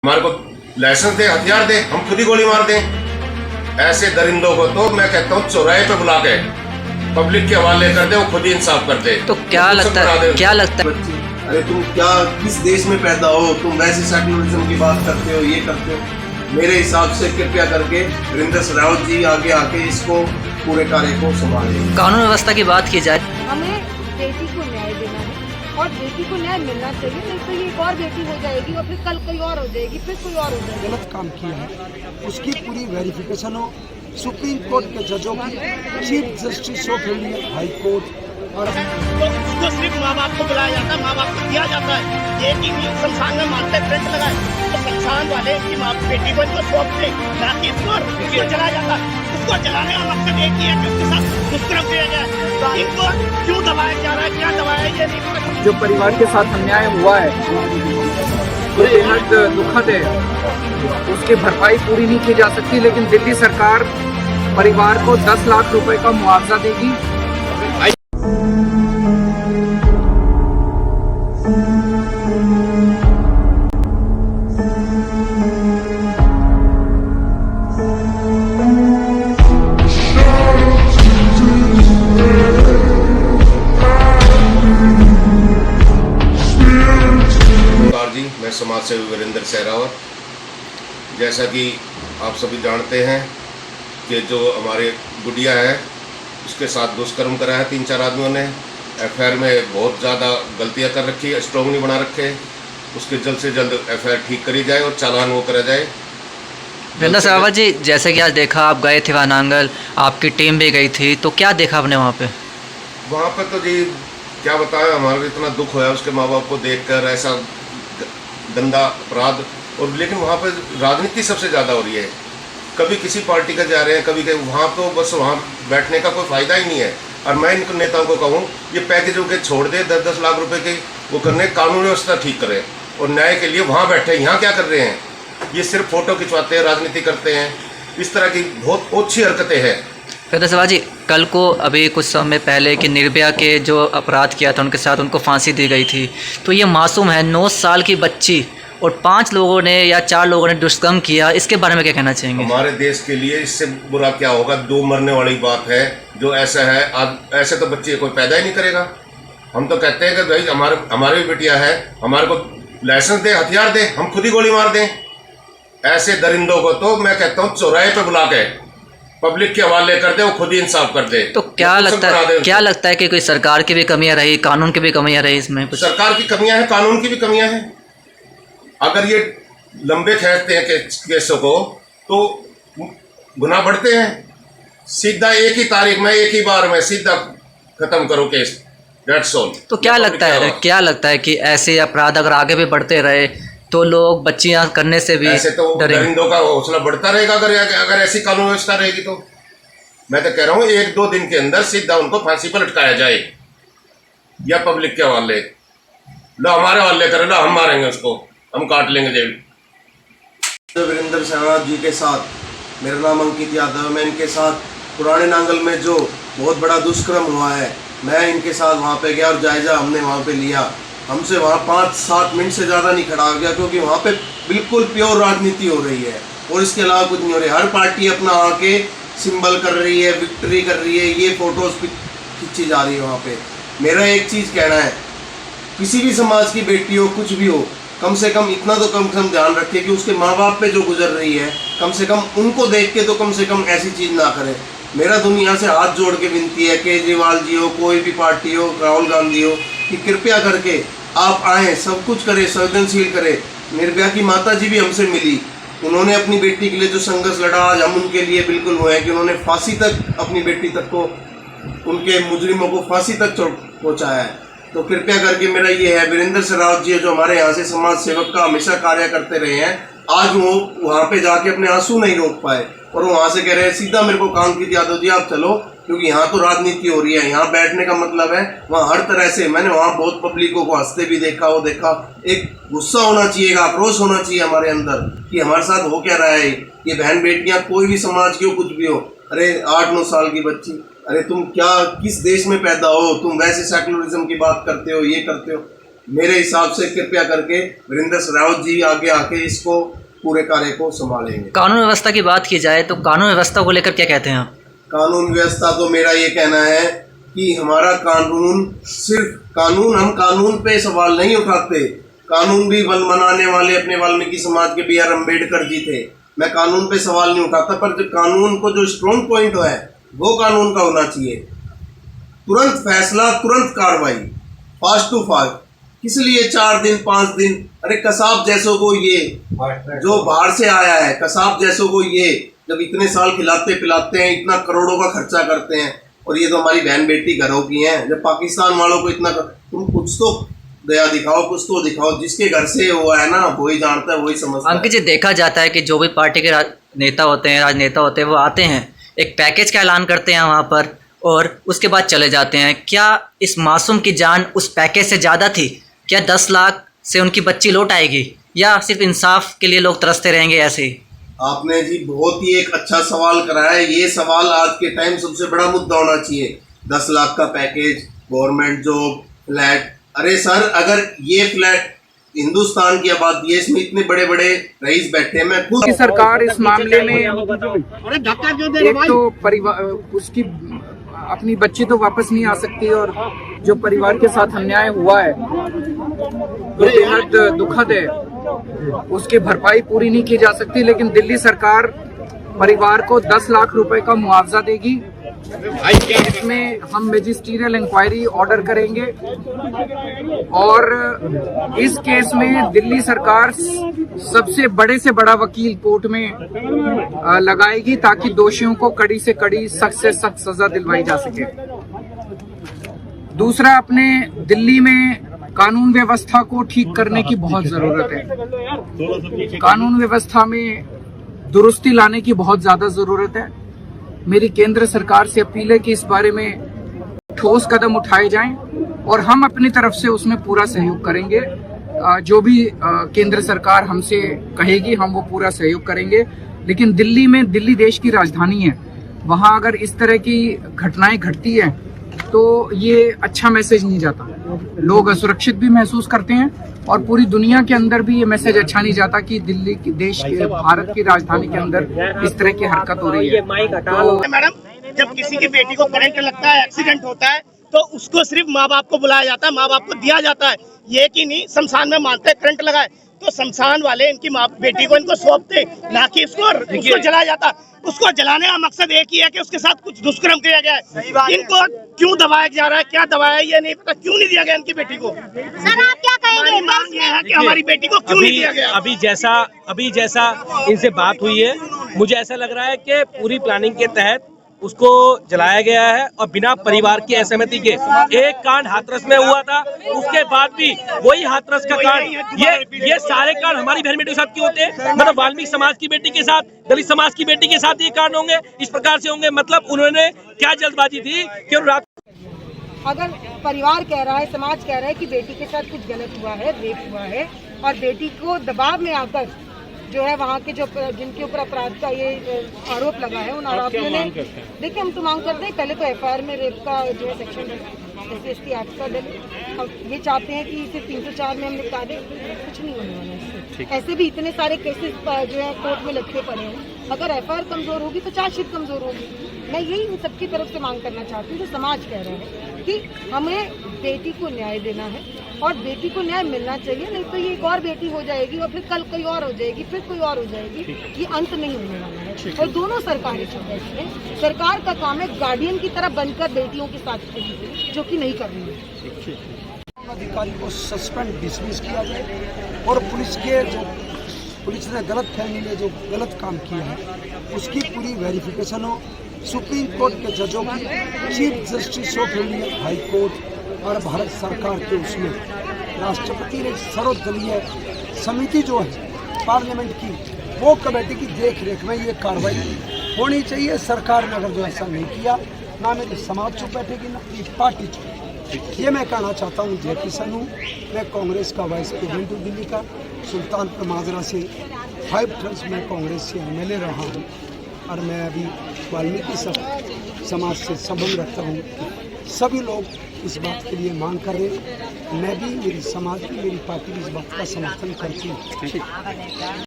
हमारे को लाइसेंस दे, हथियार दे, हम खुद ही गोली मार दें। ऐसे दरिंदों को तो मैं कहता हूँ चौराहे पे बुला के पब्लिक के हवाले कर दे, वो खुद ही इंसाफ कर दे। तो क्या लगता है अरे तुम क्या किस देश में पैदा हो, तुम वैसे सेक्युलरिज्म की बात करते हो, ये करते हो। मेरे हिसाब से कृपया करके वीरेंद्र सहरावत जी आगे आके इसको पूरे कार्य को संभालें। कानून व्यवस्था की बात की जाए, हमें बेटी को न्याय देना है और बेटी को न्याय मिलना चाहिए, नहीं तो ये एक और बेटी हो जाएगी और फिर कल कोई और हो जाएगी, फिर कोई और हो जाएगी। गलत काम किया है उसकी पूरी वेरिफिकेशन हो। सुप्रीम कोर्ट के जजों की, chief justice of India high court और तो सिर्फ माँ बाप को बुलाया जाता है, माँ बाप को दिया जाता है। एक ही शमशान में मारते प्रिंट लगाए तो शमशान वाले की माँ बेटी को इनको सौंपते, ना कि इसको जलाया जाता है। उसको जलाने का मकसद एक ही है कि उसके साथ दुष्कर्म किया जाए। इनको क्यों दबाया जा रहा है, क्या दबाया ये नहीं पता। जो परिवार के साथ अन्याय हुआ है वो बेहद दुखद है, उसकी भरपाई पूरी नहीं की जा सकती, लेकिन दिल्ली सरकार परिवार को 10 लाख रुपए का मुआवजा देगी। जी, मैं समाज सेवी वीरेंद्र सहरावत। जैसा कि आप सभी जानते हैं कि जो हमारे गुड़िया है उसके साथ दुष्कर्म करा है 3-4 आदमियों ने। एफआईआर में बहुत ज़्यादा गलतियां कर रखी है, स्ट्रॉन्ग नहीं बना रखे। उसके जल्द से जल्द एफआईआर ठीक करी जाए और चालान वो करा जाए। वीरेंद्र सहरावत जी, जैसे कि आज देखा आप गए थे वानांगल, आपकी टीम भी गई थी, तो क्या देखा आपने वहाँ पे? वहाँ पर तो जी क्या बताया, हमारा इतना दुख होया उसके माँ बाप को देखकर, ऐसा गंदा अपराध। और लेकिन वहाँ पर राजनीति सबसे ज़्यादा हो रही है। कभी किसी पार्टी का जा रहे हैं, कभी वहाँ तो बस वहाँ बैठने का कोई फ़ायदा ही नहीं है। और मैं इन नेताओं को कहूँ ये पैकेजों के छोड़ दे, 10-10 लाख रुपए के वो करने, कानून व्यवस्था ठीक करें और न्याय के लिए वहाँ बैठे। यहाँ क्या कर रहे हैं? ये सिर्फ फोटो खिंचवाते हैं, राजनीति करते हैं। इस तरह की बहुत ओछी हरकतें हैं। वीरेंद्र सहरावत जी, कल को अभी कुछ समय पहले कि निर्भया के जो अपराध किया था उनके साथ उनको फांसी दी गई थी, तो ये मासूम है 9 साल की बच्ची और 5 लोगों ने या 4 लोगों ने दुष्कर्म किया, इसके बारे में क्या कहना चाहेंगे? हमारे देश के लिए इससे बुरा क्या होगा? 2 मरने वाली बात है जो ऐसा है। अब ऐसे तो बच्चे कोई पैदा ही नहीं करेगा। हम तो कहते हैं कि भाई हमारे भी बेटियां है, हमारे को लाइसेंस दे, हथियार दे, हम खुद ही गोली मार दें। ऐसे दरिंदों को तो मैं कहता हूँ चौराहे पे बुला के पब्लिक के हवाले कर दे, वो खुद ही इंसाफ कर दे। तो क्या लगता है कि कोई सरकार की भी कमियां रही, कानून की भी कमियां रही इसमें? कुछ सरकार की कमियां हैं, कानून की भी कमियां हैं। अगर ये लंबे खींचते हैं केसों को तो गुनाह बढ़ते हैं। सीधा एक ही तारीख में, एक ही बार में सीधा खत्म करो केस, दैट्स ऑल। तो क्या लगता है कि ऐसे अपराध अगर आगे भी बढ़ते रहे तो लोग बच्चियां करने से भी ऐसे तो दरिंदों का हौसला बढ़ता रहेगा अगर ऐसी कानून व्यवस्था रहेगी। तो मैं तो कह रहा हूँ 1-2 दिन के अंदर सीधा उनको फांसी पर लटकाया जाए या पब्लिक के हवाले। लो हमारे हवाले करे, लो हम मारेंगे उसको, हम काट लेंगे जेल। वीरेंद्र सहरावत जी के साथ, मेरा नाम अंकित यादव है। मैं इनके साथ पुराने नांगल में जो बहुत बड़ा दुष्कर्म हुआ है, मैं इनके साथ वहाँ पे गया और जायजा हमने वहाँ पे लिया। हमसे वहाँ 5-7 मिनट से ज़्यादा नहीं खड़ा हो गया, क्योंकि वहाँ पे बिल्कुल प्योर राजनीति हो रही है और इसके अलावा कुछ नहीं हो रही। हर पार्टी अपना आके सिंबल कर रही है, विक्ट्री कर रही है, ये फोटोज खींची जा रही है वहाँ पे। मेरा एक चीज़ कहना है, किसी भी समाज की बेटी हो, कुछ भी हो, कम से कम इतना तो कम से कम ध्यान रखिए कि उसके माँ बाप पे जो गुजर रही है, कम से कम उनको देख के तो कम से कम ऐसी चीज़ ना करें। मेरा दुनिया से हाथ जोड़ के विनती है, केजरीवाल जी हो, कोई भी पार्टी हो, राहुल गांधी हो, कि कृपया करके आप आएँ, सब कुछ करें, संवेदनशील करें। निर्भया की माता जी भी हमसे मिली, उन्होंने अपनी बेटी के लिए जो संघर्ष लड़ा, आज हम उनके लिए बिल्कुल हुए हैं कि उन्होंने फांसी तक अपनी बेटी तक को, उनके मुजरिमों को फांसी तक पहुँचाया है। तो कृपया करके मेरा ये है, वीरेंद्र सहरावत जी जो हमारे यहाँ से समाज सेवक का हमेशा कार्य करते रहे हैं, आज वो वहाँ पे जाके अपने आंसू नहीं रोक पाए और वो वहाँ से कह रहे हैं सीधा मेरे को अंकित यादव जी आप चलो, क्योंकि यहाँ तो राजनीति हो रही है। यहाँ बैठने का मतलब है वहाँ हर तरह से, मैंने वहाँ बहुत पब्लिकों को हंसते भी देखा, वो देखा। एक गुस्सा होना चाहिए, आक्रोश होना चाहिए हमारे अंदर कि हमारे साथ हो क्या रहा है। ये बहन बेटियाँ कोई भी समाज की हो, कुछ भी हो, अरे 8-9 साल की बच्ची, अरे तुम क्या किस देश में पैदा हो, तुम वैसे सेक्युलरिज्म की बात करते हो, ये करते हो। मेरे हिसाब से कृपया करके वीरेंद्र रावत जी आगे आके इसको पूरे कार्य को संभालेंगे। कानून व्यवस्था की बात की जाए तो कानून व्यवस्था को लेकर क्या कहते हैं आप? कानून व्यवस्था तो मेरा ये कहना है कि हमारा कानून सिर्फ कानून, हम कानून पे सवाल नहीं उठाते। कानून भी बनाने वाले अपने वाल्मीकि समाज के B.R. अम्बेडकर जी थे। मैं कानून पे सवाल नहीं उठाता, पर जो कानून को जो स्ट्रॉन्ग पॉइंट है वो कानून का होना चाहिए। तुरंत फैसला, तुरंत कार्रवाई, फास्ट टू फास्ट। किस लिए 4 दिन 5 दिन? अरे कसाब जैसों को ये जो बाहर से आया है, कसाब जैसों को ये जब इतने साल खिलाते पिलाते हैं, इतना करोड़ों का खर्चा करते हैं, और ये तो हमारी बहन बेटी घरों की हैं। जब पाकिस्तान वालों को इतना तुम कुछ तो दया दिखाओ, कुछ तो दिखाओ। जिसके घर से हुआ है ना वही जानता है, वही समझता है। अंकित जी, देखा जाता है कि जो भी पार्टी के नेता होते हैं, राजनेता होते हैं, वो आते हैं, एक पैकेज का ऐलान करते हैं वहाँ पर और उसके बाद चले जाते हैं। क्या इस मासूम की जान उस पैकेज से ज़्यादा थी? क्या 10 लाख से उनकी बच्ची लौट आएगी, या सिर्फ इंसाफ के लिए लोग तरसते रहेंगे ऐसे ही? आपने जी बहुत ही एक अच्छा सवाल कराया है। ये सवाल आज के टाइम सबसे बड़ा मुद्दा होना चाहिए। 10 लाख का पैकेज, गवर्नमेंट जॉब, फ्लैट। अरे सर, अगर ये फ्लैट हिंदुस्तान की आबादी है, इसमें इतने बड़े बड़े रईस बैठे हैं। मैं खुद की सरकार इस मामले में एक तो परिवार उसकी अपनी बच्ची तो वापस नहीं आ सकती, और जो परिवार के साथ अन्याय हुआ है वो बेहद दुखद है। उसकी भरपाई पूरी नहीं की जा सकती, लेकिन दिल्ली सरकार परिवार को 10 लाख रुपए का मुआवजा देगी। इसमें हम मैजिस्ट्रियल इंक्वायरी ऑर्डर करेंगे और इस केस में दिल्ली सरकार सबसे बड़े से बड़ा वकील कोर्ट में लगाएगी ताकि दोषियों को कड़ी से कड़ी, सख्त से सख्त सजा दिलवाई जा सके। दूसरा, अपने दिल्ली में कानून व्यवस्था को ठीक करने की बहुत जरूरत है। कानून व्यवस्था में दुरुस्ती लाने की बहुत ज्यादा जरूरत है। मेरी केंद्र सरकार से अपील है कि इस बारे में ठोस कदम उठाए जाएं और हम अपनी तरफ से उसमें पूरा सहयोग करेंगे। जो भी केंद्र सरकार हमसे कहेगी हम वो पूरा सहयोग करेंगे। लेकिन दिल्ली देश की राजधानी है, वहां अगर इस तरह की घटनाएं घटती हैं तो ये अच्छा मैसेज नहीं जाता। लोग असुरक्षित भी महसूस करते हैं और पूरी दुनिया के अंदर भी ये मैसेज अच्छा नहीं जाता कि दिल्ली की देश के भारत की राजधानी के अंदर इस तरह की हरकत हो रही है। तो मैडम, जब किसी की बेटी को करंट लगता है, एक्सीडेंट होता है, तो उसको सिर्फ माँ बाप को बुलाया जाता है, माँ बाप को दिया जाता है। ये कि नहीं शमशान में मानते करंट लगाए तो शमशान वाले इनकी माँ बेटी को इनको सौंपते, ना कि उसको जलाया जाता। उसको जलाने का मकसद एक ही है कि उसके साथ कुछ दुष्कर्म किया गया है। इनको क्यों दबाया जा रहा है, क्या दबाया है ये नहीं पता, क्यों नहीं दिया गया इनकी बेटी को। सर आप क्या कहेंगे? मांग ये है कि हमारी बेटी को क्यों नहीं दिया गया। अभी जैसा इनसे बात हुई है, मुझे ऐसा लग रहा है कि पूरी प्लानिंग के तहत उसको जलाया गया है और बिना परिवार की असहमति के। एक कांड हाथरस में हुआ था, उसके बाद भी वही हाथरस का कांड। ये सारे कांड हमारी बहन बेटी के साथ क्यों होते हैं? मतलब वाल्मीकि समाज की बेटी के साथ, दलित समाज की बेटी के साथ ये कांड होंगे, इस प्रकार से होंगे। मतलब उन्होंने क्या जल्दबाजी थी कि रात अगर परिवार कह रहा है, समाज कह रहा है कि बेटी के साथ कुछ गलत हुआ है, रेप हुआ है, और बेटी को दबाव में आकर जो है वहाँ के जो जिनके ऊपर अपराध का ये आरोप लगा है, उन आरोपियों ने, देखिए हम तो मांग करते हैं पहले तो FIR में रेप का जो है सेक्शन SC एक्ट का डालें। अब ये चाहते हैं कि सिर्फ 304 में हम निपटा दें, कुछ नहीं होने वाला है। ऐसे भी इतने सारे केसेस जो है कोर्ट में लटके पड़े हैं। अगर FIR कमजोर होगी तो चार्जशीट कमजोर होगी। मैं यही इन सबकी तरफ से मांग करना चाहती हूँ जो समाज कह रहा है कि हमें बेटी को न्याय देना है और बेटी को न्याय मिलना चाहिए, नहीं तो ये एक और बेटी हो जाएगी और फिर कल कोई और हो जाएगी, फिर कोई और हो जाएगी। ये अंत नहीं होने वाला है। और दोनों सरकारें बैठी हैं, सरकार का काम है गार्डियन की तरह बनकर बेटियों के साथ खड़ी, जो कि नहीं कर रही है। अधिकारी को सस्पेंड डिसमिस किया जाए और पुलिस ने गलत फहमी में जो गलत काम किया है उसकी पूरी वेरिफिकेशन हो। सुप्रीम कोर्ट के जजों की, chief justice of India high court और भारत सरकार के उसमें राष्ट्रपति ने सर्वदलीय समिति जो है पार्लियामेंट की, वो कमेटी की देख रेख में ये कार्रवाई होनी चाहिए। सरकार ने अगर जो ऐसा नहीं किया, ना मेरी समाज चुप बैठेगी ना मेरी पार्टी चुप। ये मैं कहना चाहता हूँ। जय किशन हूँ, मैं कांग्रेस का वाइस प्रेसिडेंट हूँ दिल्ली का। सुल्तानपुर माजरा से 5 टर्म्स में कांग्रेस से MLA रहा हूँ और मैं अभी वाल्मीकि समाज से संबंध रखता हूँ। सभी लोग इस बात के लिए मांग कर रहे हैं। मैं भी, मेरी समाज भी, मेरी पार्टी भी इस बात का समर्थन करती हूँ।